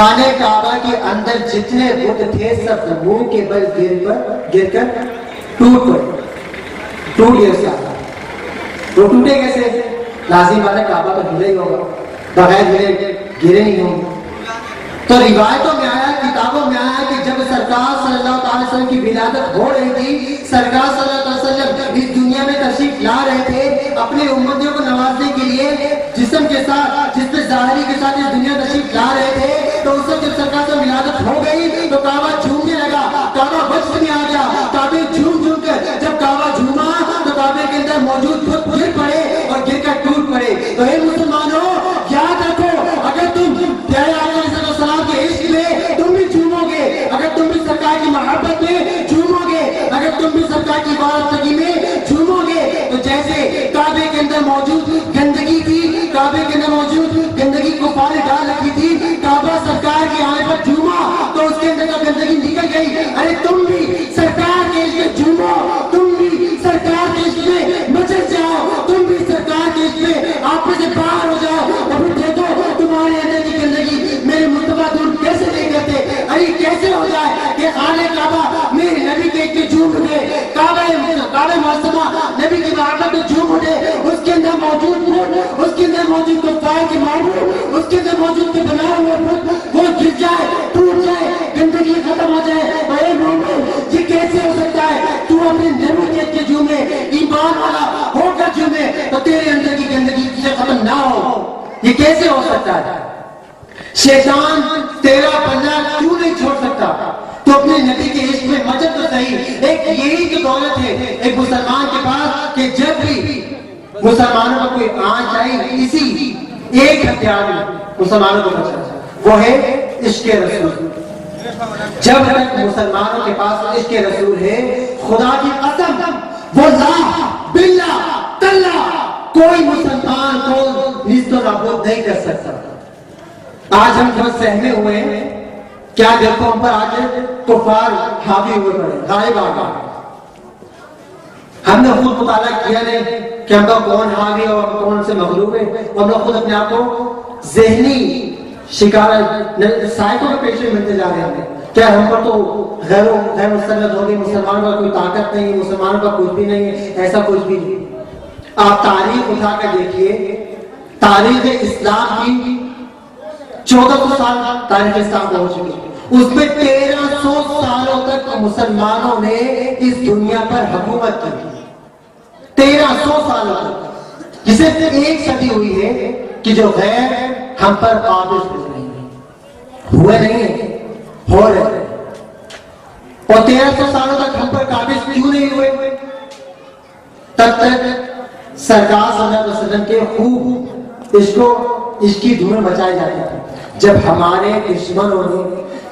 خانہ کعبہ کے اندر جتنے بت تھے سب منہ کے بل گر کر ٹوٹ گئے اس کا. وہ ٹوٹے کیسے؟ لازم والا کعبہ تو ہلا ہی ہوگا, بغیر گرے نہیں ہوں گے. تو روایتوں میں آیا, کتابوں میں آیا کہ جب سرکار صلی اللہ علیہ وسلم کی ولادت ہو رہی تھی, سرکار صلی اللہ علیہ وسلم اس دنیا میں تشریف لا رہے تھے اپنے امتیوں کو نوازنے کے لیے, جسم کے ساتھ جسم ظاہری کے ساتھ اس دنیا تشریف لا رہے تھے. تو اس وقت جب سرکار سے ولادت ہو گئی تو کعبہ جھومنے لگا, کعبہ وجد میں آ گیا. کعبے جھوم کر جب کعبہ جھوما تو کعبے کے اندر موجود بت گر پڑے اور گر کر ٹوٹ پڑے. تو اے مسلمانوں, یاد رکھو, اگر تم پیارے آقا علیہ السلام کے عشق میں تم بھی جھومو گے, اگر تم بھی سرکار کی محبت میں جھومو گے, اگر تم بھی سرکار کی عبادت میں جھومو گے, تو جیسے کعبے کے اندر موجود گندگی تھی, کعبے کے اندر موجود گندگی کو پانی ڈال رکھی تھی, کعبہ سرکار کی آنے پر جھوما تو اس کے اندر کا گندگی نکل گئی. ارے تم بھی سرکار کے عشق میں جھومو, تم بھی سرکار کے عشق میں مچل جاؤ, تم بھی سرکار کے عشق میں آپ میں سے باہر ہو جاؤ. اور پھر دیکھو تمہارے اندر کی گندگی میرے مصطفیٰ دور کیسے نہیں کرتے. ارے کیسے ہو جائے کہ خانہ کعبہ میرے نبی کے جھوم اٹھے, کعبہ معصومہ نبی کی محبت میں جھوم اٹھے, اس کے اندر موجود بت, اس کے اندر موجود کفار کے معبود, اس کے اندر موجود کے بنائے ہوئے بت وہ گر جائے, ٹوٹ جائے, گندگی ختم ہو جائے. اے مومن, یہ کیسے ہو سکتا ہے؟ تو اپنے نبی کے جھومے, ایمان والا ہو کر جھومے تو تیرے اندر کی گندگی سے ختم نہ ہو. یہ کیسے ہو سکتا ہے؟ شیطان تیرا پنجہ کیوں نہیں چھوڑ سکتا؟ تو اپنے نبی کے عشق میں مچل تو صحیح. ایک یہی تو دولت ہے ایک مسلمان کے پاس کہ جب بھی مسلمانوں کا کوئی آنچ آئی, اسی ایک ہتھیار میں مسلمانوں کو بچا, وہ ہے عشق رسول. جب تک مسلمانوں کے پاس عشق رسول ہے, خدا کی قسم وہ لا باللہ تاللہ کوئی مسلمان کو نیست و نابود نہیں کر سکتا. آج ہم جو سہمے ہوئے ہیں, کیا دیکھو ہم پر آج کفار حاوی ہوئے پڑے, غائب آ گئے. ہم نے خود مطالعہ کیا نہیں کہ ہم کا کون حاوی اور کون سے مغلوب ہے. ہم لوگ خود اپنے آپ کو ذہنی شکار سائیکوں کے پیش میں ملتے جا رہے ہیں. کیا ہم پر تو غیر مسلط ہو گئی, مسلمانوں کا کوئی طاقت نہیں, مسلمانوں کا کچھ بھی نہیں ہے, ایسا کچھ بھی نہیں. آپ تاریخ اٹھا کر دیکھیے, تاریخ اسلام کی 1400 سال تاریخ اسلام ہو چکی, اس میں 1300 سالوں تک مسلمانوں نے اس دنیا پر حکومت کی. 1300 سالوں تک, جسے ایک صدی ہوئی ہے کہ جو غیر ہم پر قابض ہوئے نہیں ہیں, ہو رہے. اور 1300 سالوں تک ہم پر قابض کیوں نہیں ہوئے؟ تب تک سرکار صلی اللہ علیہ وسلم کے خوب اس کی دھوم بچائی جاتی تھی. جب ہمارے دشمنوں نے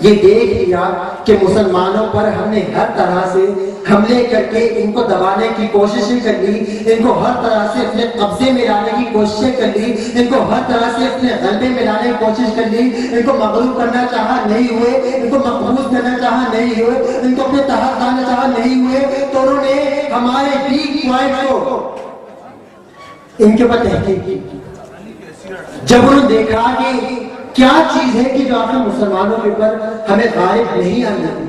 یہ دیکھ لیا کہ مسلمانوں پر ہم نے ہر طرح سے حملے کر کے ان کو دبانے کی کوششیں کر لی, ان کو ہر طرح سے اپنے قبضے میں لانے کی کوششیں کر لی, ان کو ہر طرح سے اپنے غلبے میں لانے کی کوشش کر لی, ان کو مغلوب کرنا چاہا نہیں ہوئے, ان کو مقبوض کرنا چاہا نہیں ہوئے, ان کو اپنے تحت لانا چاہا نہیں ہوئے, تو انہوں نے ہمارے ویک پوائنٹ کو ان کے اوپر تحقیق کی. جب انہوں نے دیکھا کہ کیا چیز ہے کہ جو آپ نے مسلمانوں کے اوپر ہمیں غالب نہیں آنے دی,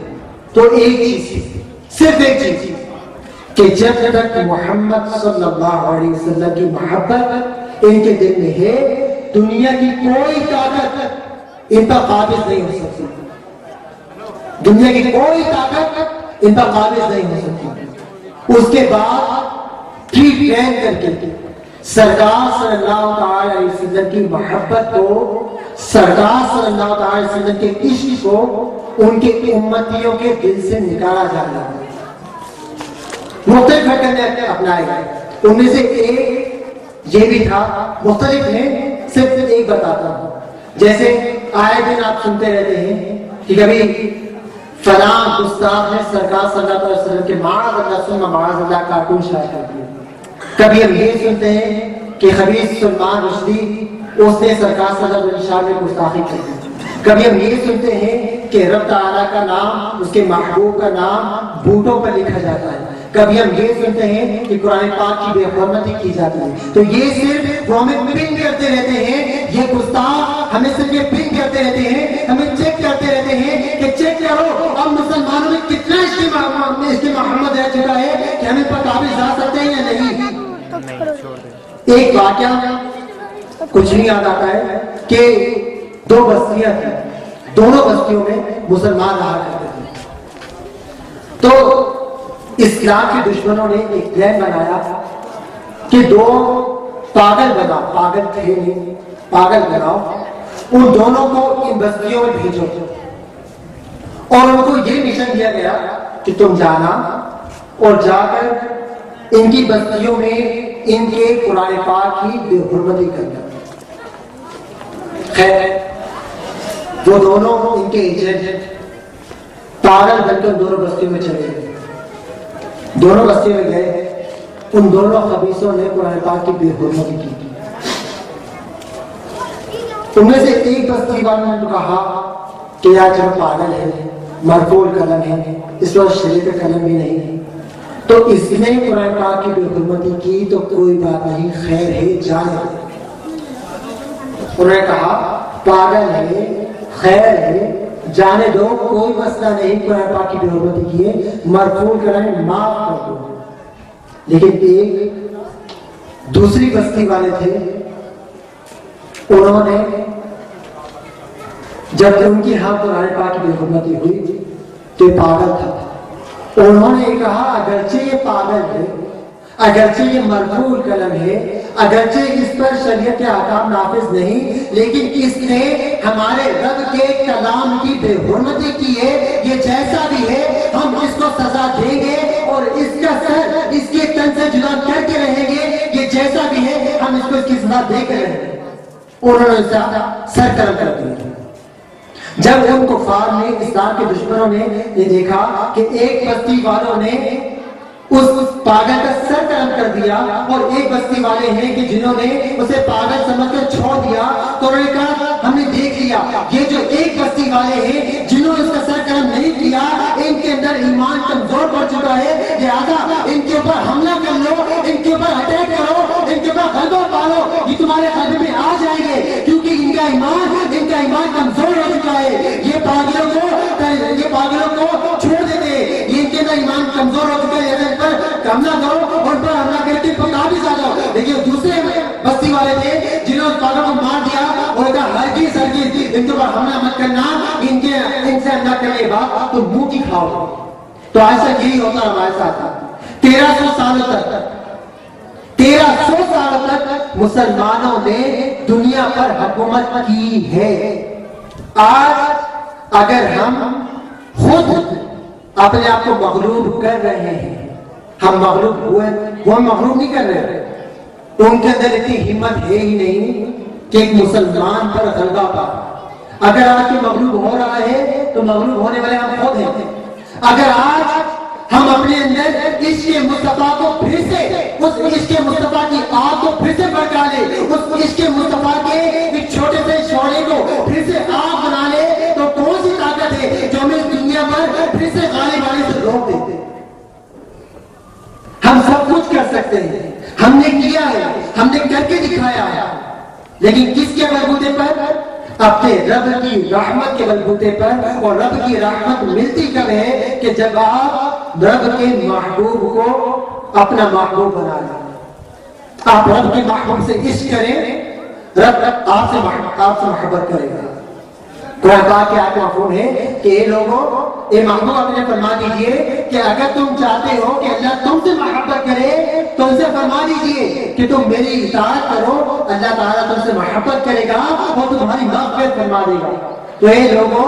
تو ایک چیز, صرف ایک چیز, کہ جب تک محمد صلی اللہ علیہ وسلم کی محبت ان کے دل میں ہے, دنیا کی کوئی طاقت ان پر قابض نہیں ہو سکتی. دنیا کی کوئی طاقت ان پر قابض نہیں ہو سکتی. اس کے بعد پری پلان کر کے سرکار صلی اللہ علیہ وسلم کی محبت کو, سرکار صلی اللہ علیہ وسلم کے عشق کو ان کے امتیوں کے دل سے نکالا جاتا ہے. مختلف گھٹنے اپنائے گئے, ان میں سے ایک یہ بھی تھا, مختلف ہیں, صرف ایک بتاتا ہوں. جیسے آئے دن آپ سنتے رہتے ہیں کہ کبھی فلاں گستاخ نے سرکار صلی اللہ علیہ وسلم کے معاذ اللہ کارٹون شائع کر دیے. کبھی ہم یہ سنتے ہیں کہ خبیث سلمان رشدی اس نے سرکار صلی اللہ علیہ وسلم میں گستاخی کی. کبھی ہم یہ سنتے ہیں کہ رب تعالیٰ کا نام, اس کے محبوب کا نام بوٹوں پر لکھا جاتا ہے. کبھی ہم یہ سنتے ہیں کہ قرآن پاک کی بے حرمتی کی جاتی ہے. تو یہ صرف وہ ہمیں پن کرتے رہتے ہیں, یہ گستاخ ہمیں صرف یہ پنگ کرتے رہتے ہیں, ہمیں چیک کرتے رہتے ہیں کہ چیک کرو اب مسلمانوں میں کتنا اجتماع محمد رہ چکا ہے کہ ہمیں پر قابل جا سکتے ہیں یا نہیں. ایک واقعہ کچھ نہیں یاد آتا ہے کہ دو بستیاں تھیں, دونوں بستیوں میں مسلمان رہا کرتے تھے. تو اسلام کے دشمنوں نے ایک پلان بنایا کہ دو پاگل بناؤ, پاگل تھے نہیں, پاگل بناؤ, ان دونوں کو ان بستیوں میں بھیجو اور ان کو یہ مشن دیا گیا کہ تم جانا اور جا کر ان کی بستیوں میں ان کے قرآن پاک کی بے حرمتی کرنا. خیر وہ دونوں ان کے ایجنٹ پاگل بن کر دونوں بستیوں میں چلے گئے. دونوں بستیوں میں گئے, ان دونوں خبیثوں نے قرآن پاک کی بے حرمتی کی. ان میں سے ایک بستی والوں نے کہا کہ یار جو پاگل ہے, مرفوع قلم ہے, اس وقت شریعت کا قلم بھی نہیں ہے, تو اس نے قرآن پاک کی بے حرمتی کی تو کوئی بات نہیں, خیر ہے جانے. انہوں نے کہا پاگل ہے, خیر ہے, جانے دو, کوئی مسئلہ نہیں, قرآن پاک کی بے حرمتی کی ہے, مرفوع قلم معاف کر دو. لیکن ایک دوسری بستی والے تھے, انہوں نے جب ان کی ہاں قرآن پاک کی بے حرمتی ہوئی تو یہ پاگل تھا. انہوں نے کہا اگرچہ یہ پاگل ہے, اگرچہ یہ مرفوع قلم ہے, اگرچہ اس پر شریعت کے احکام نافذ نہیں, لیکن اس نے ہمارے رب کے کلام کی بے حرمتی کی ہے, یہ جیسا بھی ہے ہم اس کو سزا دیں گے اور اس کا سر اس کے تن سے جدا کر کے رہیں گے, یہ جیسا بھی ہے ہم اس کو اس کی سزا دے کے رہیں گے. انہوں نے سر قلم کر دیا. جب ان کفار نے, اسلام کے دشمنوں نے یہ دیکھا کہ ایک بستی والوں نے اس پاگل کا سر قلم کر دیا اور ایک بستی والے ہیں کہ جنہوں نے اسے پاگل سمجھ کر چھوڑ دیا, تو انہوں نے کہا ہم نے دیکھ لیا یہ جو ایک بستی والے ہیں جنہوں نے اس کا سر قلم نہیں کیا, ان کے اندر ایمان کمزور پڑ چکا ہے, لہذا ان کے اوپر حملہ کر لو, ان کے اوپر اٹیک کرو, ان کے اوپر غلبہ پالو, یہ تمہارے قلب میں آ جائیں گے کیونکہ ان کا ایمان کمزور ہو چکا ہے. یہ پاگلوں کو چھوڑ دیتے, یہ ان کے اندر ایمان کمزور ہو چکا ہے, ان پر حملہ کرو اور ان پر حملہ کر کے قابض آ جاؤ. لیکن دوسرے بستی والے تھے جنہوں نے پاگلوں کو مار دیا اور کہا ہرگز ان کے اوپر حملہ مت کرنا, ان سے حملہ کرنے کے بعد تو منہ کی کھاؤ. تو ایسا یہی ہوتا ہمارے ساتھ 1300 سالوں تک مسلمانوں نے دنیا پر حکومت کی ہے. آج اگر ہم خود اپنے آپ کو مغلوب کر رہے ہیں, ہم مغلوب ہوئے, وہ مغلوب نہیں کر رہے, ان کے اندر اتنی ہمت ہے ہی نہیں کہ ایک مسلمان پر غلبہ پا. اگر آج کوئی مغلوب ہو رہا ہے تو مغلوب ہونے والے ہم خود ہیں. اگر آج ہم اپنے اندر عشق مصطفیٰ کو پھر سے, اس عشق مصطفیٰ کی آگ کو پھر سے بھڑکا لے, اس عشق مصطفیٰ کے ایک چھوٹے سے شعلے کو پھر سے آگ بنا لے, تو کون سی طاقت ہے جو ہمیں اس دنیا پر پھر سے غالب آنے سے روک دیتے. ہم سب کچھ کر سکتے ہیں, ہم نے کیا ہے, ہم نے کر کے دکھایا ہے, لیکن کس کے بلبوتے پر؟ اپنے رب کی رحمت کے بلبوتے پر. اور رب کی رحمت ملتی کب ہے کہ جب آپ رب کے محبوب کو اپنا محبوب بنا لیں, آپ رب کے محبوب سے عشق کریں, رب آپ سے محبت کرے گا. قرآن پاک کے آیت مفہوم ہے کہ اے لوگوں, اے محبوب اپنے فرما دیجئے کہ اگر تم چاہتے ہو کہ اللہ تم سے محبت کرے تو ان سے فرما دیجئے کہ تم میری اطاعت کرو, اللہ تعالیٰ تم سے محبت کرے گا اور تمہاری مغفرت فرما دے گا. تو اے لوگوں,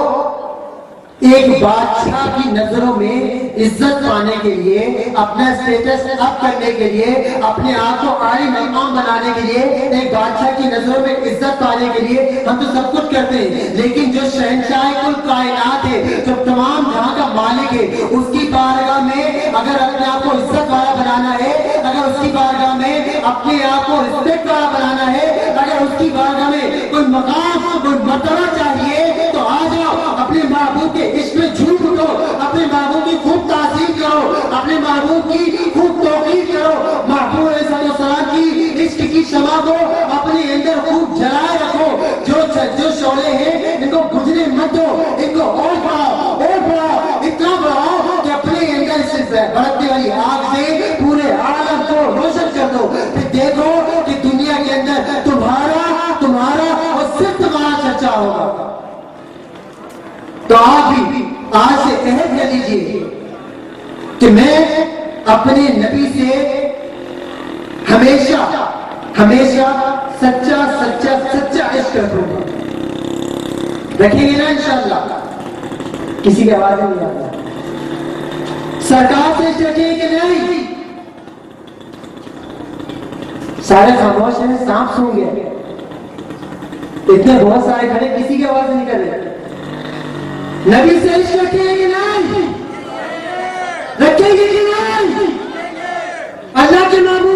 ایک بادشاہ کی نظروں میں عزت پانے کے لیے, اپنا اسٹیٹس اپ کرنے کے لیے, اپنے آپ کو عالی مقام بنانے کے لیے, ایک بادشاہ کی نظروں میں عزت پانے کے لیے ہم تو سب کچھ کرتے ہیں, لیکن جو شہنشاہ کل کائنات ہے, جو تمام جہاں کا مالک ہے, اس کی بارگاہ میں اگر اپنے آپ کو عزت والا بنانا ہے, اگر اس کی بارگاہ میں اپنے آپ کو رسپیکٹ والا بنانا ہے, اگر اس کی بارگاہ میں کوئی مقام, کوئی مرتبہ چاہیے, تو آ جاؤ اپنے محبوب کے عشق میں جھوم اٹھو, اپنے محبوب کی خوب تعظیم کرو, اپنے محبوب کی خوب توقیر کرو, محبوب علیہ السلام کی عشق کی شمع کو اپنے اندر خوب جلائے رکھو. جو جو شعلے ہیں ان کو بجھنے مت دو، ان کو اور بڑھاؤ، اتنا بڑھاؤ کہ اپنے اندر سے بھڑکنے والی آگ سے پورے عالم کو روشن کر دو. پھر دیکھو کہ دنیا کے اندر تمہارا اور صرف تمہارا چرچا ہوگا. تو آپ بھی آج سے عہد کر لیجیے کہ میں اپنے نبی سے ہمیشہ سچا عشق رکھوں گا. رکھیں گے نا انشاءاللہ؟ کسی کی آواز نہیں آ رہی. سرکار سے عشق رکھیں کہ نہیں؟ سارے خاموش ہیں، سانپ سو گئے. اتنے بہت سارے کھڑے، کسی کی آواز نہیں کر رہے. نبی سے عشق رکھیں گے کہ نہیں؟ رکھیں گے کہ نہیں؟ اللہ کے معبود